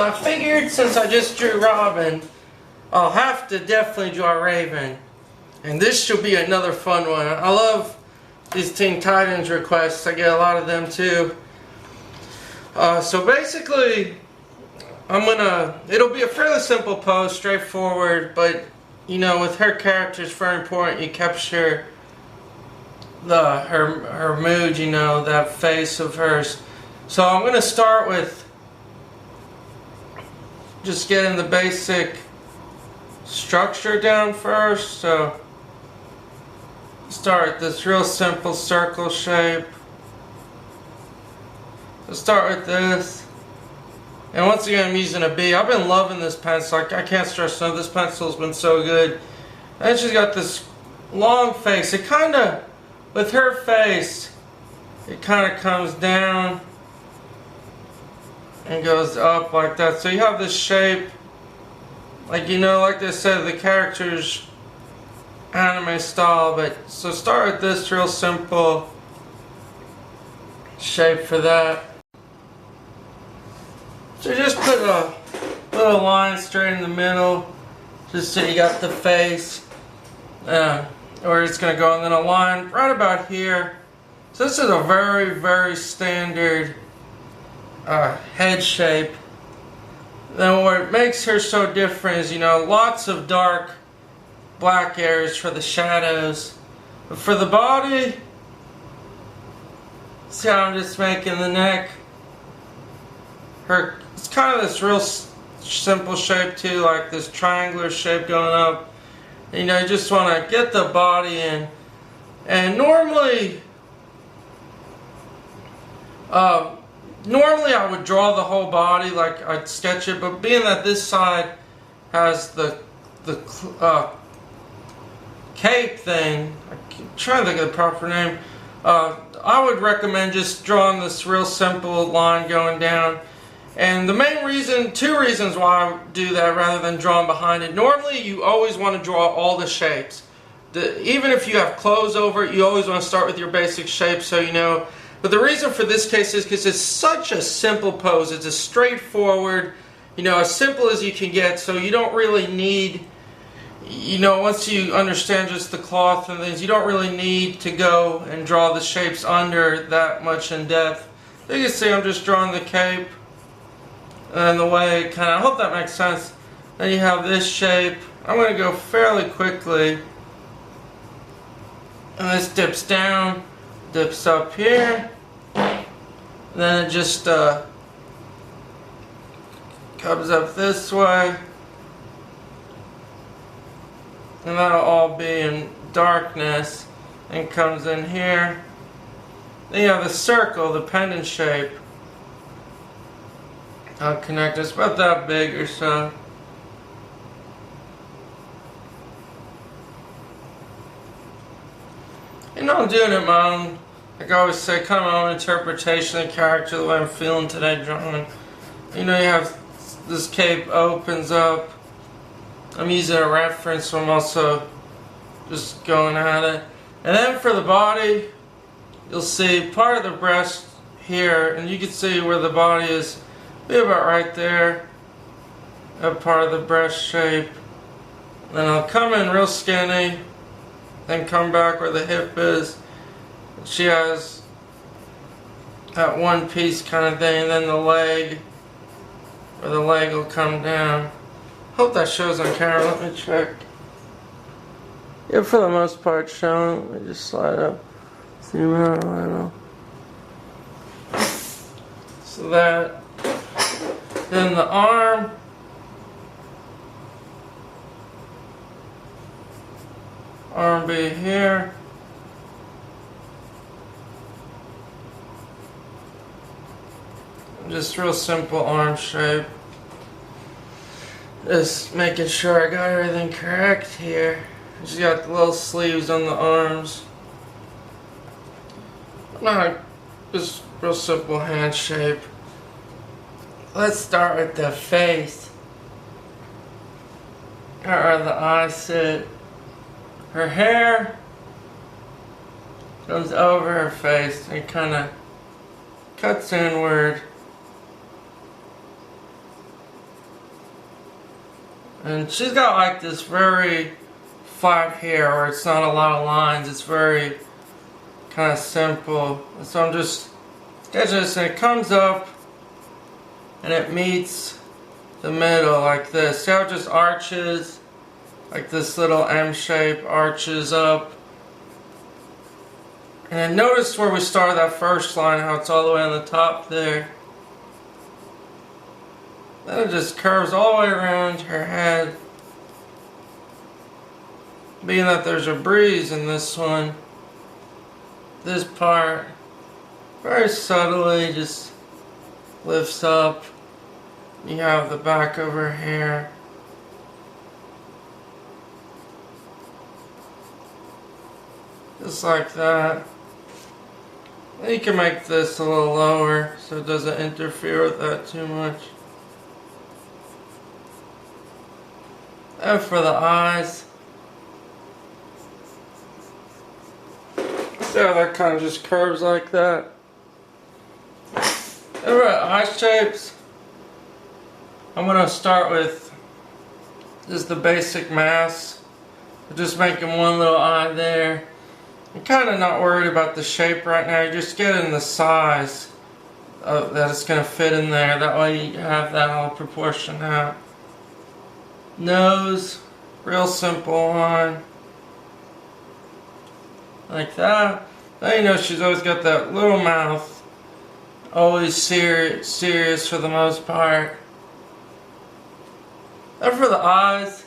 So I figured since I just drew Robin, I'll have to definitely draw Raven. And this should be another fun one. I love these Teen Titans requests. I get a lot of them too. So basically, it'll be a fairly simple pose, straightforward, but you know, with her character, it's very important you capture her mood, you know, that face of hers. So I'm going to start with just getting the basic structure down first. So start with this real simple circle shape. So start with this. And once again, I'm using a B. I've been loving this pencil. I can't stress enough. This pencil's been so good. And she's got this long face. It kind of, with her face, it kind of comes down and goes up like that. So you have this shape, like, you know, like they said, the character's anime style. But so start with this real simple shape for that. So just put a little line straight in the middle, just so you got the face, where it's going to go, and then a line right about here. So this is a very, very standard head shape. Then what makes her so different is, you know, lots of dark black areas for the shadows. But for the body, see how I'm just making the neck? It's kind of this real simple shape too, like this triangular shape going up. You know, you just want to get the body in. And normally I would draw the whole body, like I'd sketch it, but being that this side has the cape thing, I'm trying to think of the proper name, I would recommend just drawing this real simple line going down. And the main reason, two reasons why I do that rather than drawing behind it. Normally you always want to draw all the shapes. Even if you have clothes over it, you always want to start with your basic shape, so you know. But the reason for this case is because it's such a simple pose. It's a straightforward, you know, as simple as you can get. So you don't really need, you know, once you understand just the cloth and things, you don't really need to go and draw the shapes under that much in depth. You can see I'm just drawing the cape. And the way it kind of, I hope that makes sense. Then you have this shape. I'm going to go fairly quickly. And this dips down, dips up here. Then it just comes up this way. And that'll all be in darkness and comes in here. Then you have the circle, the pendant shape. I'll connect, it's about that big or so. You know, I'm doing it my own, like I always say, kind of my own interpretation of the character, the way I'm feeling today drawing. You know, you have this cape opens up. I'm using a reference, so I'm also just going at it. And then for the body, you'll see part of the breast here, and you can see where the body is. Be about right there, that part of the breast shape. Then I'll come in real skinny, then come back where the hip is. She has that one piece kind of thing, and then the leg, where the leg will come down. Hope that shows on camera, let me check. Yeah, for the most part showing. Let me just slide up. Zoom out a little. So that. Then the arm, be here. Just real simple arm shape. Just making sure I got everything correct here. Just got the little sleeves on the arms. Just real simple hand shape. Let's start with the face. Where the eyes sit. Her hair goes over her face and kind of cuts inward. And she's got like this very flat hair where it's not a lot of lines. It's very kind of simple. So I'm just sketching this, and it comes up and it meets the middle like this. See how it just arches? Like this little M shape arches up. And then notice where we started that first line, how it's all the way on the top there. Then it just curves all the way around her head. Being that there's a breeze in this one, this part very subtly just lifts up. You have the back of her hair. Just like that. You can make this a little lower so it doesn't interfere with that too much. And for the eyes, see how that kind of just curves like that? And for eye shapes, I'm going to start with just the basic mask. Just making one little eye there. I'm kind of not worried about the shape right now. You're just getting the size that it's going to fit in there. That way you have that all proportioned out. Nose, real simple line. Like that. Now you know she's always got that little mouth. Always serious for the most part. And for the eyes,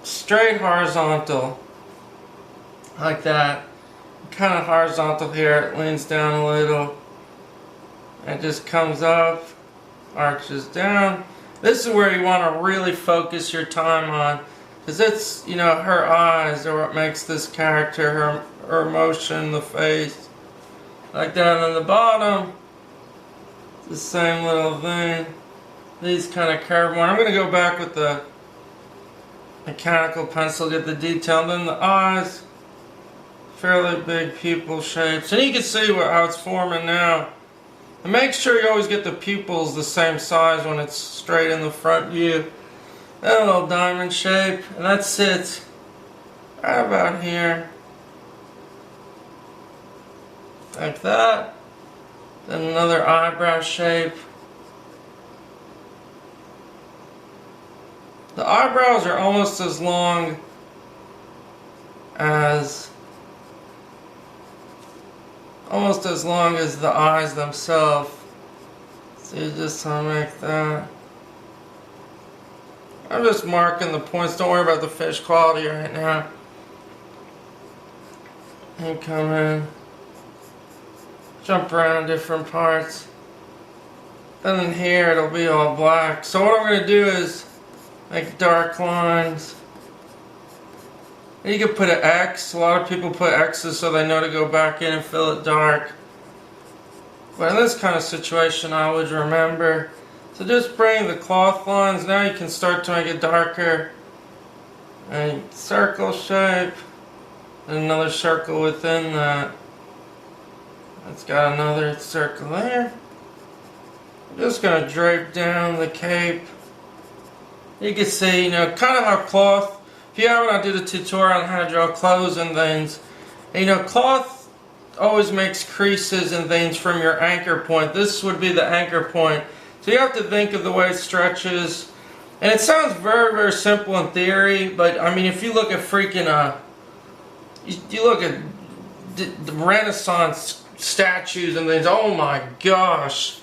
straight horizontal. Like that. Kind of horizontal here. It leans down a little. It just comes up, arches down. This is where you want to really focus your time on, because it's, you know, her eyes are what makes this character, her emotion, the face. Like that. And then the bottom, the same little thing. These kind of curved one. I'm going to go back with the mechanical pencil, get the detail. And then the eyes, fairly big pupil shapes. And you can see how it's forming now. And make sure you always get the pupils the same size when it's straight in the front view. That little diamond shape. And that sits right about here. Like that. Then another eyebrow shape. The eyebrows are almost as long as the eyes themselves. So you just want to make that. I'm just marking the points. Don't worry about the fish quality right now. And come in. Jump around different parts. Then in here it'll be all black. So what I'm going to do is make dark lines. And you can put an X. A lot of people put X's so they know to go back in and fill it dark. But in this kind of situation, I would remember. So just bring the cloth lines. Now you can start to make it darker. And circle shape. And another circle within that. It's got another circle there. I'm just going to drape down the cape. You can see, you know, kind of how cloth. If you haven't, I did a tutorial on how to draw clothes and things. And, you know, cloth always makes creases and things from your anchor point. This would be the anchor point. So you have to think of the way it stretches. And it sounds very, very simple in theory, but I mean, if you look at freaking, you look at the Renaissance statues and things, oh my gosh.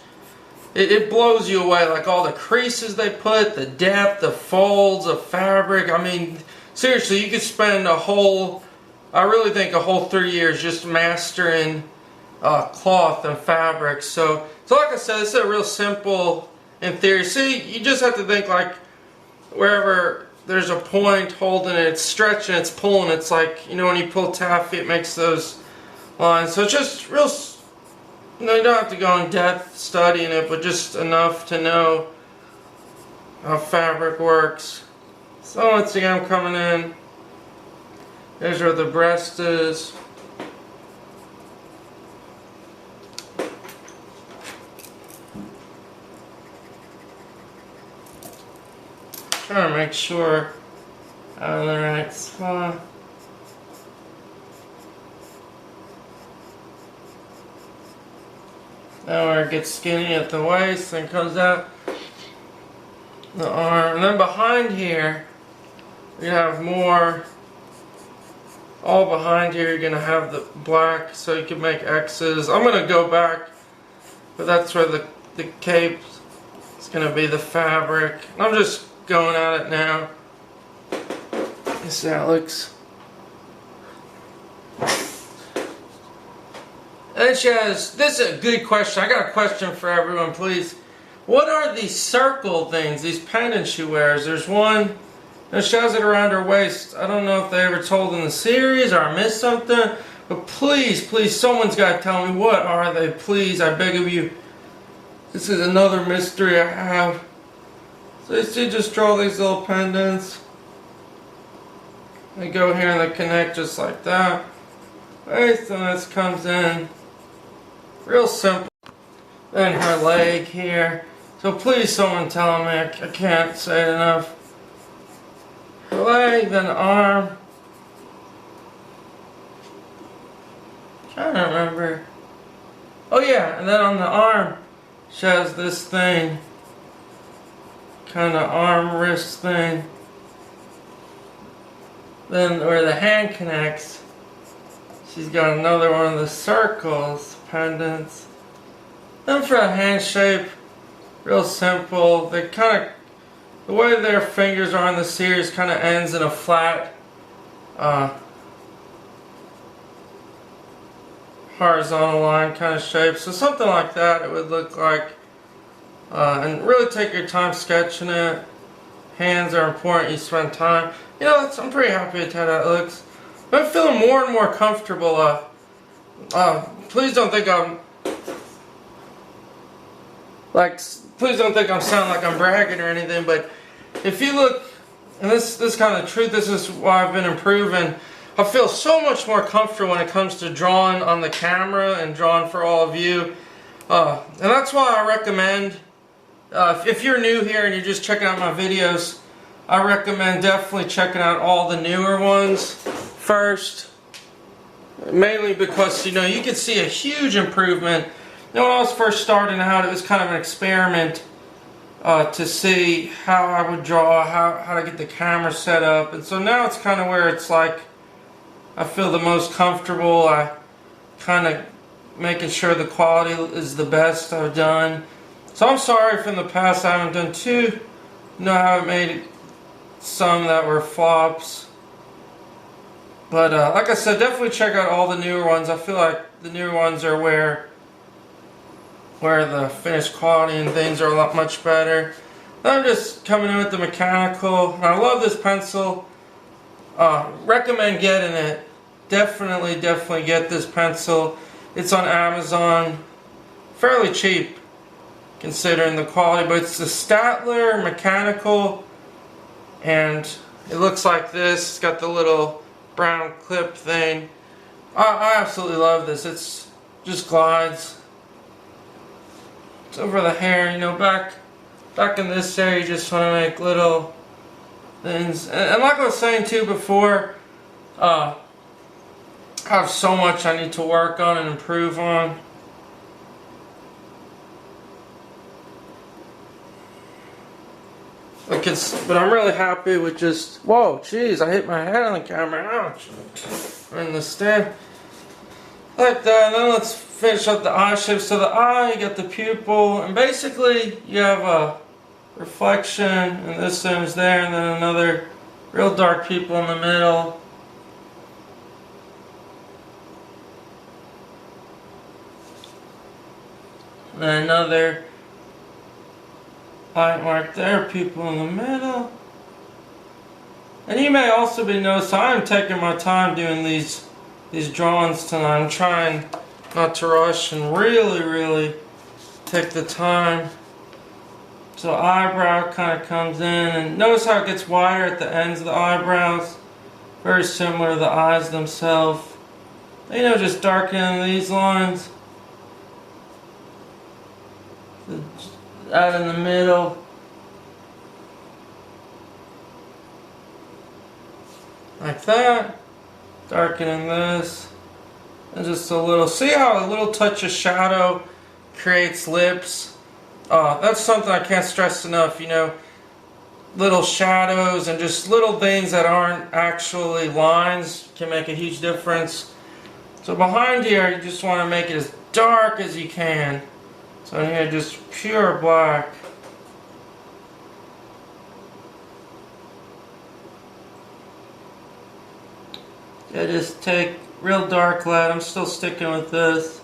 It blows you away, like all the creases they put, the depth, the folds of fabric. I mean, seriously, you could spend I really think a whole 3 years just mastering cloth and fabric. So like I said, it's a real simple in theory. See, you just have to think like wherever there's a point holding it, it's stretching, it's pulling. It's like, you know, when you pull taffy, it makes those lines. So it's just real. You know, you don't have to go in depth studying it, but just enough to know how fabric works. So once again, I'm coming in. There's where the breast is. trying to make sure I'm in the right spot. Now where it gets skinny at the waist and comes out the arm. And then behind here, you have more. All behind here, you're going to have the black so you can make X's. I'm going to go back, but that's where the cape is going to be the fabric. I'm just going at it now. See how it looks. And she has, this is a good question. I got a question for everyone, please. What are these circle things, these pendants she wears? There's one, and she has it around her waist. I don't know if they ever told in the series or I missed something. But please, please, someone's got to tell me what are they. Please, I beg of you. This is another mystery I have. So you see, just draw these little pendants. They go here and they connect just like that. Right, so this comes in. Real simple. Then her leg here. So please someone tell me, I can't say it enough. Her leg, then arm. Trying to remember. Oh yeah, and then on the arm, she has this thing. Kind of arm wrist thing. Then where the hand connects, she's got another one of the circles, pendants. Then for a hand shape, real simple. They kind of, the way their fingers are in the series kind of ends in a flat, horizontal line kind of shape. So something like that it would look like. And really take your time sketching it. Hands are important, you spend time. You know, I'm pretty happy with how that looks. I'm feeling more and more comfortable. Please don't think I'm please don't think I'm sounding like I'm bragging or anything, but if you look, and this kind of truth, this is why I've been improving. I feel so much more comfortable when it comes to drawing on the camera and drawing for all of you. And that's why I recommend, if you're new here and you're just checking out my videos, I recommend definitely checking out all the newer ones first. Mainly because, you know, you can see a huge improvement. You know, when I was first starting out, it was kind of an experiment to see how I would draw, how to get the camera set up. And so now it's kind of where it's like, I feel the most comfortable. I kind of making sure the quality is the best I've done. So I'm sorry if in the past I haven't done too. You know how I made some that were flops. But like I said, definitely check out all the newer ones. I feel like the newer ones are where the finished quality and things are a lot much better. I'm just coming in with the mechanical. And I love this pencil. Recommend getting it. Definitely get this pencil. It's on Amazon. Fairly cheap considering the quality, but it's the Statler mechanical, and it looks like this. It's got the little brown clip thing. I absolutely love this. It's just glides. It's over the hair, you know, back in this area you just want to make little things. And like I was saying too before, I have so much I need to work on and improve on. But I'm really happy with just, whoa, jeez, I hit my head on the camera, ouch. We're in the stand. Like that, and then let's finish up the eye shape. So the eye, you got the pupil, and basically you have a reflection, and this image there, and then another real dark pupil in the middle. And then another light mark there, pupil in the middle. And you may also be noticing I am taking my time doing these drawings tonight. I'm trying not to rush and really take the time. So eyebrow kind of comes in, and notice how it gets wider at the ends of the eyebrows. Very similar to the eyes themselves. You know, just darkening these lines. Out in the middle. like that. Darkening this. And just a little, see how a little touch of shadow creates lips? That's something I can't stress enough, you know. Little shadows and just little things that aren't actually lines can make a huge difference. So behind here, you just want to make it as dark as you can. So in here, just pure black. I just take real dark lead. I'm still sticking with this.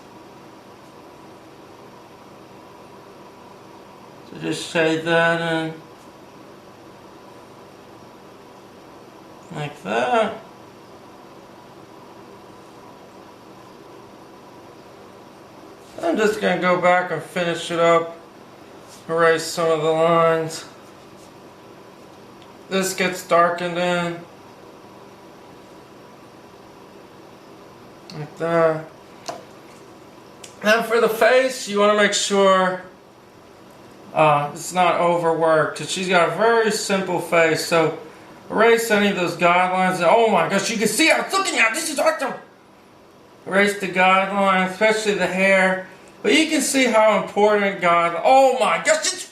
So just shade that in. Like that. I'm just going to go back and finish it up. Erase some of the lines. This gets darkened in. Like that. Then for the face, you want to make sure it's not overworked. She's got a very simple face, so erase any of those guidelines. Oh my gosh, you can see how it's looking at. This is awesome. Erase the guidelines, especially the hair. But you can see how important guidelines. Oh my gosh, it's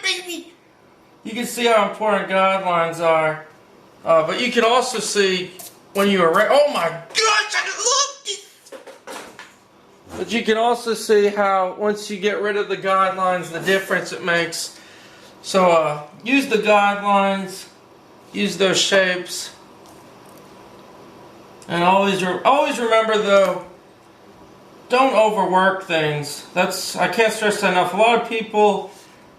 baby. You can see how important guidelines are. But you can also see when you erase. Oh my gosh, I love this. But you can also see how once you get rid of the guidelines, the difference it makes. So use the guidelines. Use those shapes, and always remember though, don't overwork things. I can't stress that enough. A lot of people,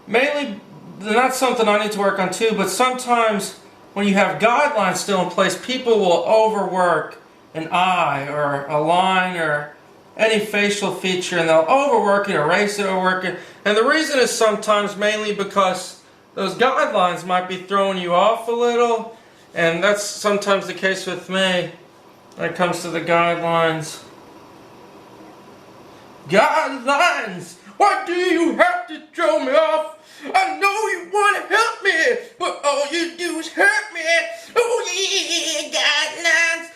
mainly, that's something I need to work on too, but sometimes when you have guidelines still in place, people will overwork an eye or a line or any facial feature, and they'll overwork it, erase it, overwork it. And the reason is sometimes mainly because those guidelines might be throwing you off a little, and that's sometimes the case with me when it comes to the guidelines. Guidelines! Why do you have to throw me off? I know you want to help me, but all you do is hurt me. Oh yeah, guidelines.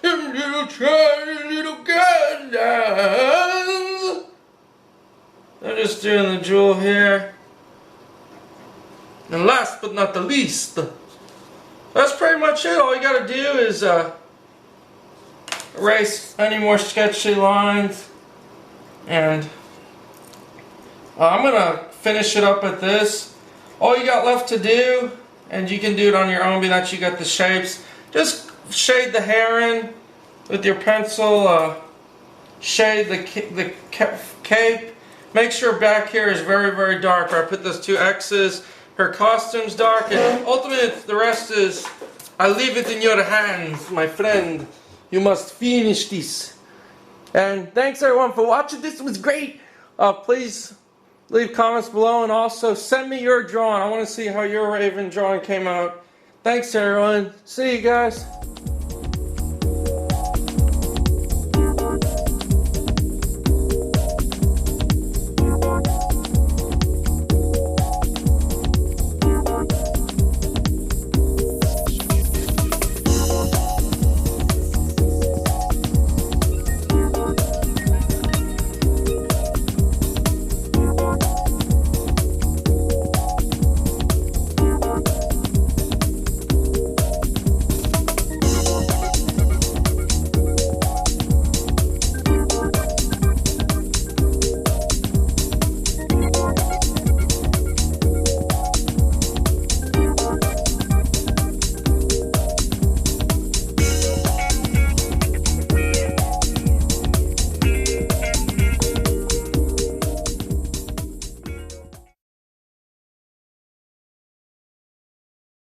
Little tiny little guidelines. I'm just doing the jewel here. And last but not the least, that's pretty much it. All you gotta do is erase any more sketchy lines. And I'm gonna finish it up at this. All you got left to do, and you can do it on your own, being that you got the shapes, just shade the hair in with your pencil, shade the cape. Make sure back here is very, very dark, where I put those two X's. Her costume's dark, and ultimately the rest is, I leave it in your hands, my friend. You must finish this. And thanks everyone for watching. This was great. Please leave comments below, and also send me your drawing. I want to see how your Raven drawing came out. Thanks everyone. See you guys.